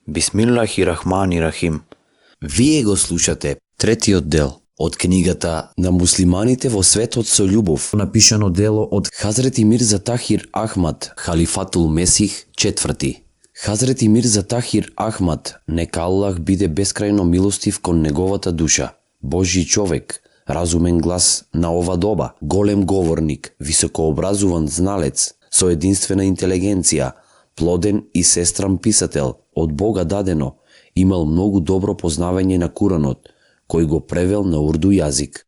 Бисмиллахи-рахмани-рахим. Вие го слушате третиот дел од книгата на муслиманите во светот со љубов, напишано дело од Хазрети Мирза Тахир Ахмад, Халифатул Месих IV. Хазрети Мирза Тахир Ахмад, нека Аллах биде бескрајно милостив кон неговата душа, Божји човек, разумен глас на ова доба, голем говорник, високообразуван зналец, со единствена интелигенција, плоден и сестран писател, од Бога дадено, имал многу добро познавање на Куранот, кој го превел на урду јазик.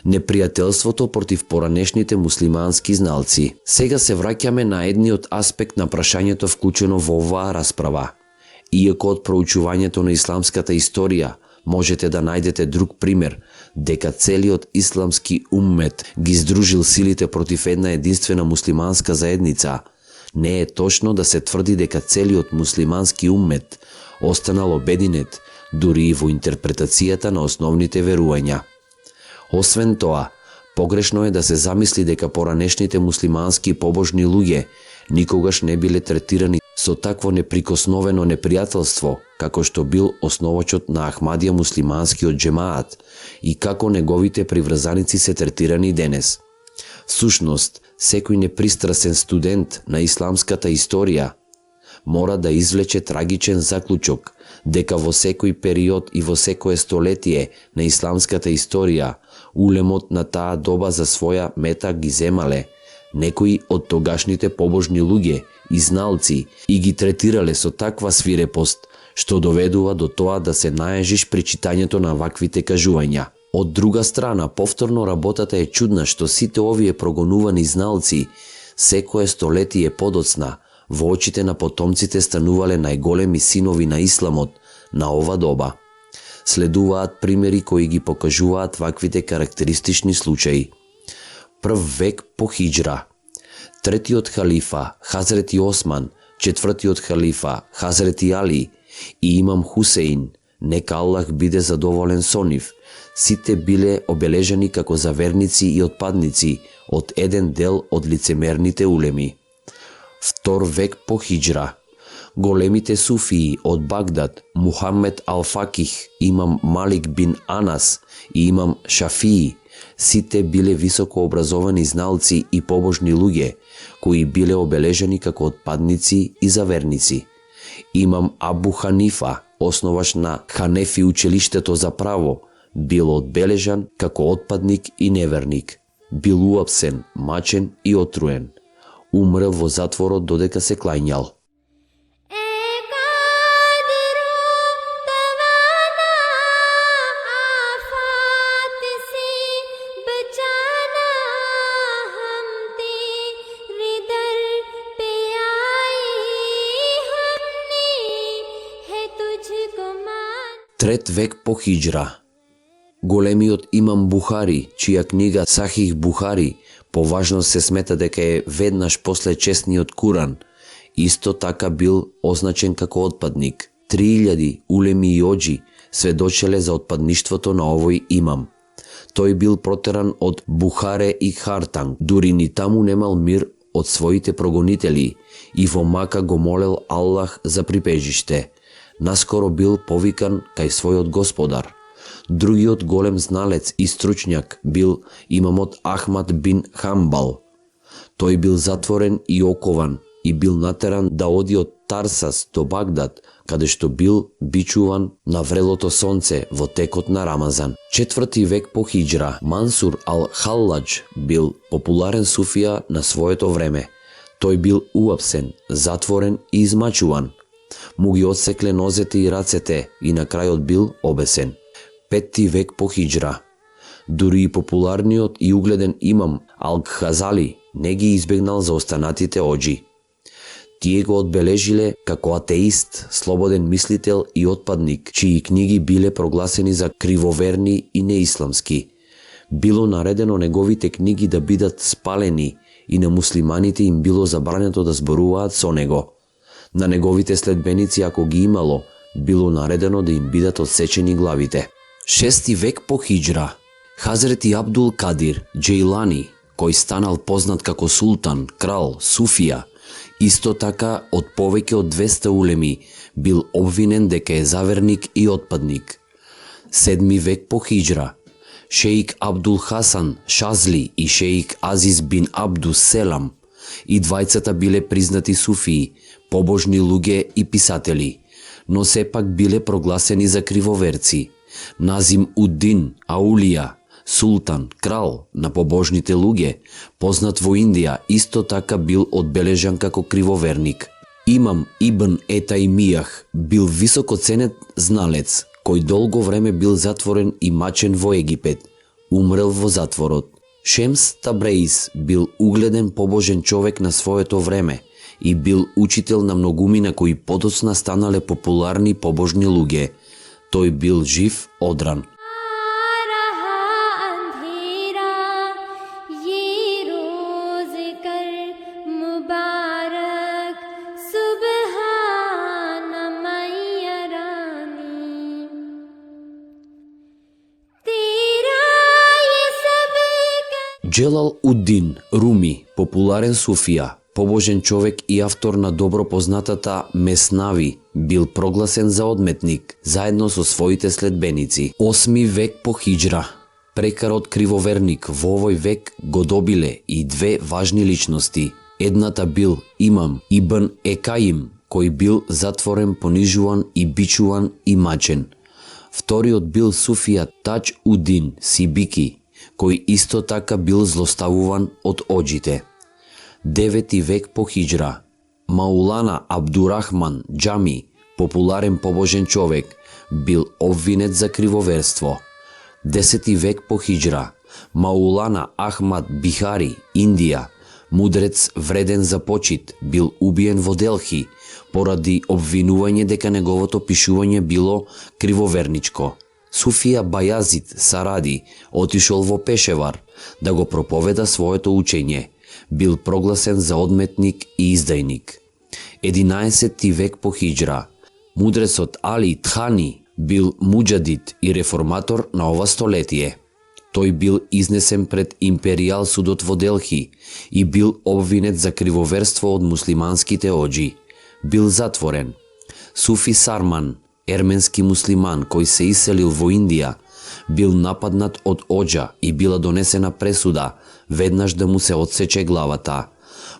Непријателството против поранешните муслимански зналци. Сега се враќаме на едниот аспект на прашањето вклучено во оваа расправа. Иако од проучувањето на исламската историја можете да најдете друг пример, дека целиот исламски уммет ги здружил силите против една единствена муслиманска заедница, не е точно да се тврди дека целиот муслимански уммет останал обединет, дури и во интерпретацијата на основните верувања. Освен тоа, погрешно е да се замисли дека поранешните муслимански побожни луѓе никогаш не биле третирани со такво неприкосновено непријателство, како што бил основачот на Ахмадија муслиманскиот џемаат и како неговите приврзаници се третирани денес. Всушност, секој непристрасен студент на исламската историја мора да извлече трагичен заклучок дека во секој период и во секое столетие на исламската историја улемот на таа доба за своја мета ги земале некои од тогашните побожни луѓе и зналци и ги третирале со таква свирепост, што доведува до тоа да се наежиш при читањето на ваквите кажувања. Од друга страна, повторно работата е чудна што сите овие прогонувани зналци секое столетие подоцна во очите на потомците станувале најголеми синови на исламот на ова доба. Следуваат примери кои ги покажуваат ваквите карактеристични случаи. Прв век по хиџра. Третиот халифа, Хазрети Осман, четвртиот халифа, Хазрети Али и имам Хусеин, нека Аллах биде задоволен со нив, сите биле обележани како заверници и отпадници од еден дел од лицемерните улеми. Втор век по хиџра. Големите суфии од Багдад, Мухамед Ал-Факих, имам Малик бин Анас и имам Шафии, сите биле високо образовани зналци и побожни луѓе, кои биле обележани како отпадници и заверници. Имам Абу Ханифа, основач на Ханефи училиштето за право, бил одбележан како отпадник и неверник. Бил уапсен, мачен и отруен. Умрел во затворот додека се клањал. Трет век по хиџра. Големиот имам Бухари, чија книга Сахих Бухари по важност се смета дека е веднаш после честниот Куран, исто така бил означен како отпадник. 3000 улеми и оџи сведочеле за отпадништвото на овој имам. Тој бил протеран од Бухаре и Хартанг, дури ни таму немал мир од своите прогонители и во Мака го молел Аллах за прибежиште. Наскоро бил повикан кај својот господар. Другиот голем зналец и стручњак бил имамот Ахмад бин Хамбал. Тој бил затворен и окован и бил натеран да оди од Тарсас до Багдад, каде што бил бичуван на врелото сонце во текот на Рамазан. Четврти век по хиџра, Мансур ал-Халладж бил популарен суфија на своето време. Тој бил уапсен, затворен и измачуван. му ги отсекле нозете и рацете и на крајот бил обесен. 5 век по хиџра. Дури и популарниот и угледен имам Ал-Хазали не ги избегнал за останатите оџи. Тие го одбележиле како атеист, слободен мислител и отпадник, чии книги биле прогласени за кривоверни и неисламски. Било наредено неговите книги да бидат спалени и на муслиманите им било забрането да зборуваат со него. На неговите следбеници, ако ги имало, било наредено да им бидат отсечени главите. 6 век по хиџра. Хазрети Абдул Кадир Џејлани, кој станал познат како султан, крал, суфија, исто така од повеќе од 200 улеми, бил обвинен дека е заверник и отпадник. 7 век по хиџра. Шеик Абдул Хасан Шазли и шеик Азиз бин Абдус Селам, и двајцата биле признати суфии, побожни луѓе и писатели, но сепак биле прогласени за кривоверци. Назим Уддин Аулија, султан, крал на побожните луѓе, познат во Индија, исто така бил одбележан како кривоверник. Имам Ибн Етајмијах бил високо ценет зналец, кој долго време бил затворен и мачен во Египет, умрел во затворот. Шемс Табреис бил угледен побожен човек на своето време и бил учител на многумина кои подоцна станале популарни побожни луѓе. Тој бил жив одран. Џелал Уддин Руми, популарен суфија, побожен човек и автор на добро познатата Меснави, бил прогласен за одметник, заедно со своите следбеници. 8 век по хиџра. Прекарот кривоверник во овој век го добиле и две важни личности. Едната бил имам Ибн Екаим, кој бил затворен, понижуван и бичуван и мачен. Вториот бил суфија Таџ Удин Сибики, кој исто така бил злоставуван од оџите. 9 век по хиџра. Маулана Абдурахман Џами, популарен побожен човек, бил обвинет за кривоверство. 10 век по хиџра. Маулана Ахмад Бихари, Индија, мудрец вреден за почит, бил убиен во Делхи поради обвинување дека неговото пишување било кривоверничко. Суфија Бајазид Саради отишол во Пешевар да го проповеда своето учење. Бил прогласен за одметник и издајник. 11 век по хиџра. Мудрецот Али Тхани бил муџадид и реформатор на ова столетие. Тој бил изнесен пред империјал судот во Делхи и бил обвинет за кривоверство од муслиманските оџи. Бил затворен. Суфи Сарман, ерменски муслиман кој се иселил во Индија, бил нападнат од оџа и била донесена пресуда веднаш да му се отсече главата.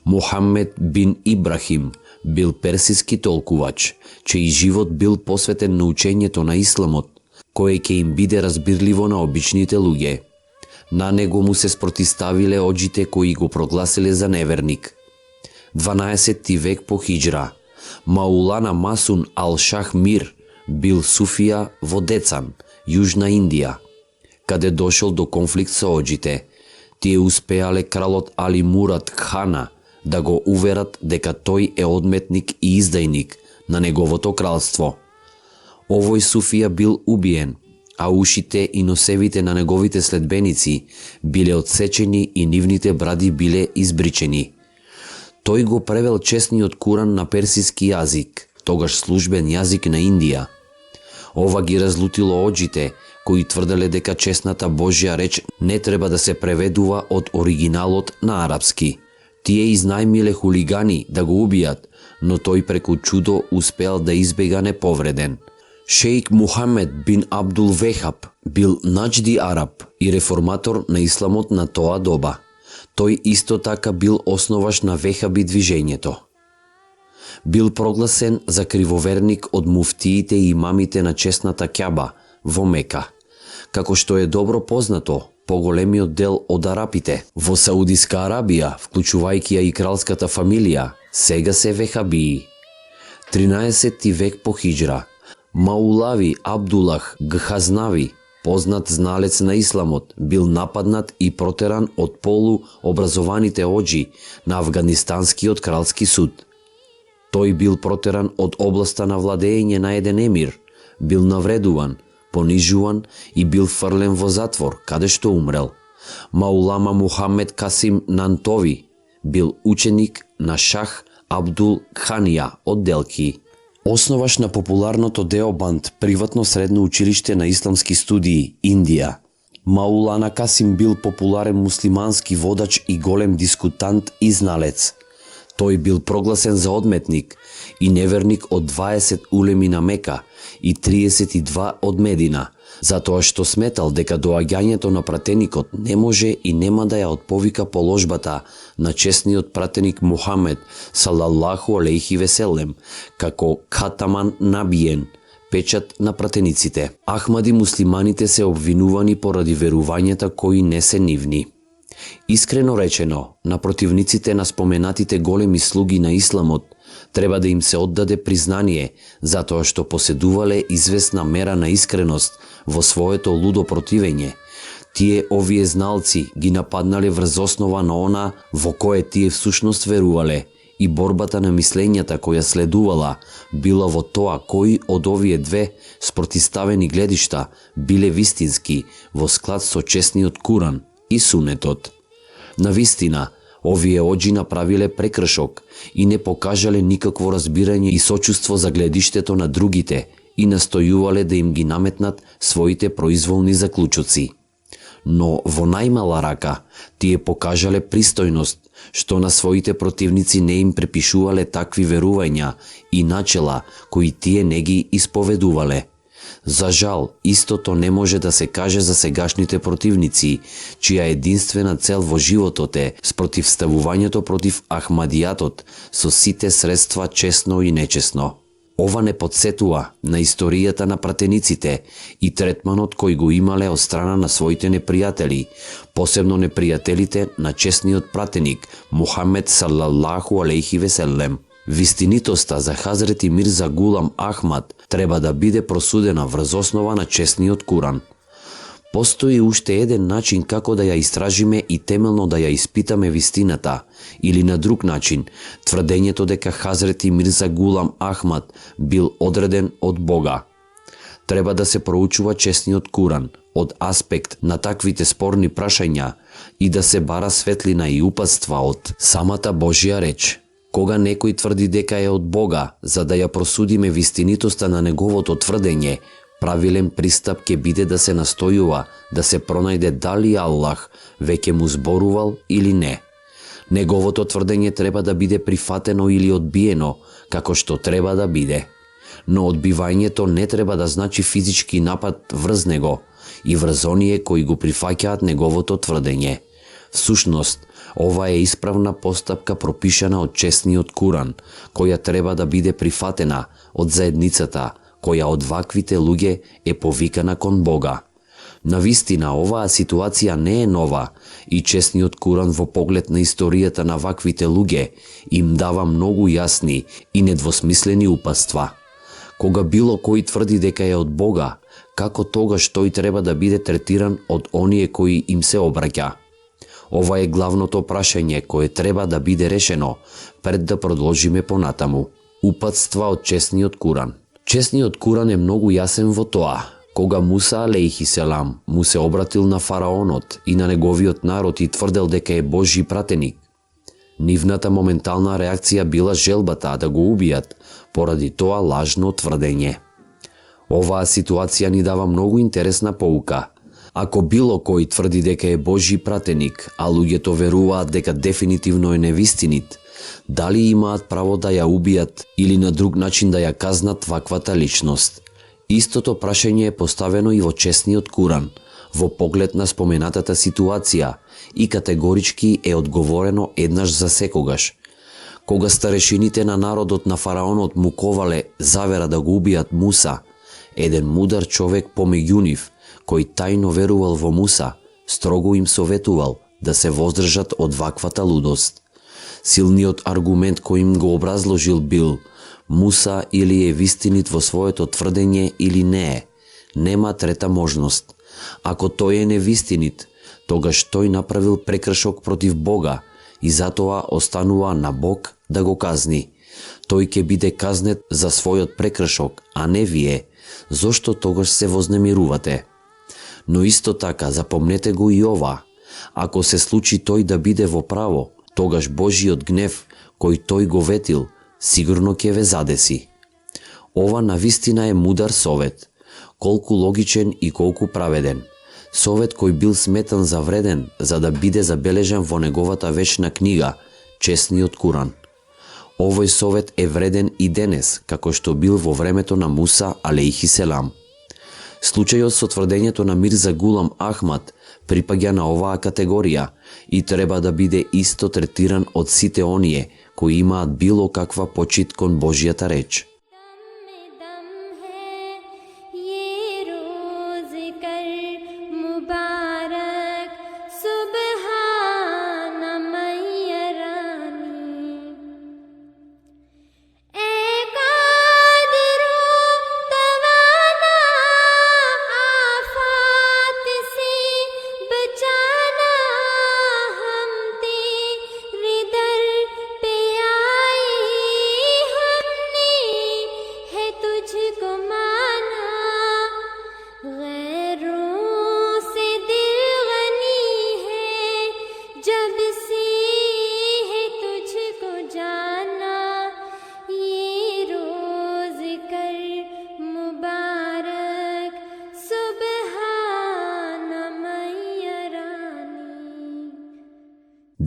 Мухаммед бин Ибрахим бил персиски толкувач, чеј живот бил посветен на учењето на исламот, кое ќе им биде разбирливо на обичните луѓе. На него му се спротиставиле оџите кои го прогласиле за неверник. 12 век по хиџра. Маулана Масун Ал-Шах Мир бил суфија во Децан, Јужна Индија, каде дошол до конфликт со оџите. Тие успеале кралот Али Мурад Хана да го уверат дека тој е одметник и издајник на неговото кралство. Овој суфија бил убиен, а ушите и носевите на неговите следбеници биле отсечени и нивните бради биле избричени. Тој го превел честниот Куран на персиски јазик, тогаш службен јазик на Индија. Ова ги разлутило оџите, кои тврделе дека честната Божја реч не треба да се преведува од оригиналот на арапски. Тие изнајмиле хулигани да го убијат, но тој преку чудо успеал да избега неповреден. Шеик Мухамед бин Абдул Вехаб бил наџди араб и реформатор на исламот на тоа доба. Тој исто така бил основаш на вехаби движењето. Бил прогласен за кривоверник од муфтиите и имамите на честната Кјаба во Мека. Како што е добро познато, поголемиот дел од арапите во Саудиска Арабија, вклучувајќи ја и кралската фамилија, сега се вехабии. 13 век по хиджра, Маулави Абдулах Гхазнави, познат зналец на исламот, бил нападнат и протеран од полуобразованите оџи на Афганистанскиот кралски суд. Тој бил протеран од областа на владење на еден емир, бил навредуван, понижуван и бил фрлен во затвор, каде што умрел. Маулама Мухамед Касим Нантови бил ученик на Шах Абдул Ханија од Делки. Основаш на популарното Деобанд, приватно средно училиште на исламски студии, Индија. Маулана Касим бил популарен муслимански водач и голем дискутант и зналец. Тој бил прогласен за одметник и неверник од 20 улеми на Мека и 32 од Медина, затоа што сметал дека доаѓањето на пратеникот не може и нема да ја отповика положбата на чесниот пратеник Мухамед салаллаху алейхи веселем, како Катаман Набиен, печат на пратениците. Ахмади муслиманите се обвинувани поради верувањата кои не се нивни. Искрено речено, на противниците на споменатите големи слуги на исламот треба да им се оддаде признание, затоа што поседувале известна мера на искреност во своето лудо противење. Тие овие зналци ги нападнале врз основа на она во кое тие всушност верувале, и борбата на мислењата која следувала била во тоа кои од овие две спротиставени гледишта биле вистински во склад со чесниот Куран и Сунетот. Навистина, овие оџи направиле прекршок и не покажале никакво разбирање и сочувство за гледиштето на другите и настојувале да им ги наметнат своите произволни заклучоци. Но во најмала рака, тие покажале пристојност, што на своите противници не им препишувале такви верувања и начела кои тие не ги исповедувале. За жал, истото не може да се каже за сегашните противници, чија единствена цел во животот е спротивставувањето против Ахмадијатот со сите средства чесно и нечесно. Ова не подсетува на историјата на пратениците и третманот кој го имале од страна на своите непријатели, посебно непријателите на чесниот пратеник Мухамед салаллаху алейхи веселем. Вистинитоста за Хазрети Мирза Гулам Ахмад треба да биде просудена врз основа на чесниот Куран. Постои уште еден начин како да ја истражиме и темелно да ја испитаме вистината, или на друг начин, тврдењето дека Хазрети Мирза Гулам Ахмад бил одреден од Бога. Треба да се проучува чесниот Куран од аспект на таквите спорни прашања и да се бара светлина и упатства од самата Божја реч. Кога некој тврди дека е од Бога, за да ја просудиме вистинитоста на неговото тврдење, правилен пристап ќе биде да се настојува да се пронајде дали Аллах веќе му зборувал или не. Неговото тврдење треба да биде прифатено или одбиено, како што треба да биде. Но одбивањето не треба да значи физички напад врз него и врз оние кои го прифаќаат неговото тврдење. Всушност, ова е исправна постапка пропишана од чесниот Куран, која треба да биде прифатена од заедницата, која од ваквите луѓе е повикана кон Бога. Навистина, оваа ситуација не е нова и чесниот Куран во поглед на историјата на ваквите луѓе им дава многу јасни и недвосмислени упатства. Кога било кој тврди дека е од Бога, како тогаш тој треба да биде третиран од оние кои им се обраќа? Ова е главното прашање кое треба да биде решено пред да продолжиме понатаму. Упатства од чесниот Куран. Чесниот Куран е многу јасен во тоа. Кога Муса алейхи селам му се обратил на фараонот и на неговиот народ и тврдел дека е Божји пратеник, нивната моментална реакција била желбата да го убијат поради тоа лажно тврдење. Оваа ситуација ни дава многу интересна поука. Ако било кој тврди дека е Божји пратеник, а луѓето веруваат дека дефинитивно е невистинит, дали имаат право да ја убијат или на друг начин да ја казнат ваквата личност? Истото прашање е поставено и во чесниот Куран, во поглед на споменатата ситуација и категорички е одговорено еднаш за секогаш. Кога старешините на народот на фараонот му ковале завера да го убијат Муса, еден мудар човек помеѓу нив, кој тајно верувал во Муса, строго им советувал да се воздржат од ваквата лудост. Силниот аргумент кој им го образложил бил: Муса или е вистинит во своето тврдење или не е. Нема трета можност. Ако тој е невистинит, тогаш тој направил прекршок против Бога и затоа останува на Бог да го казни. Тој ќе биде казнет за својот прекршок, а не вие. Зошто тогаш се вознемирувате? Но исто така запомнете го и ова. Ако се случи тој да биде во право, тогаш Божиот гнев, кој тој го ветил, сигурно ќе ве задеси. Ова навистина е мудар совет, колку логичен и колку праведен. Совет кој бил сметан за вреден за да биде забележан во неговата вечна книга, честниот Куран. Овој совет е вреден и денес, како што бил во времето на Муса алейхи селам. Случајот со тврдењето на Мирза Гулам Ахмад припаѓа на оваа категорија и треба да биде исто третиран од сите оние кои имаат било каква почит кон Божјата реч.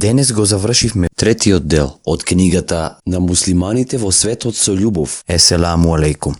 Денес го завршивме третиот дел од книгата На муслиманите во светот со љубов. Еселаму алейкум.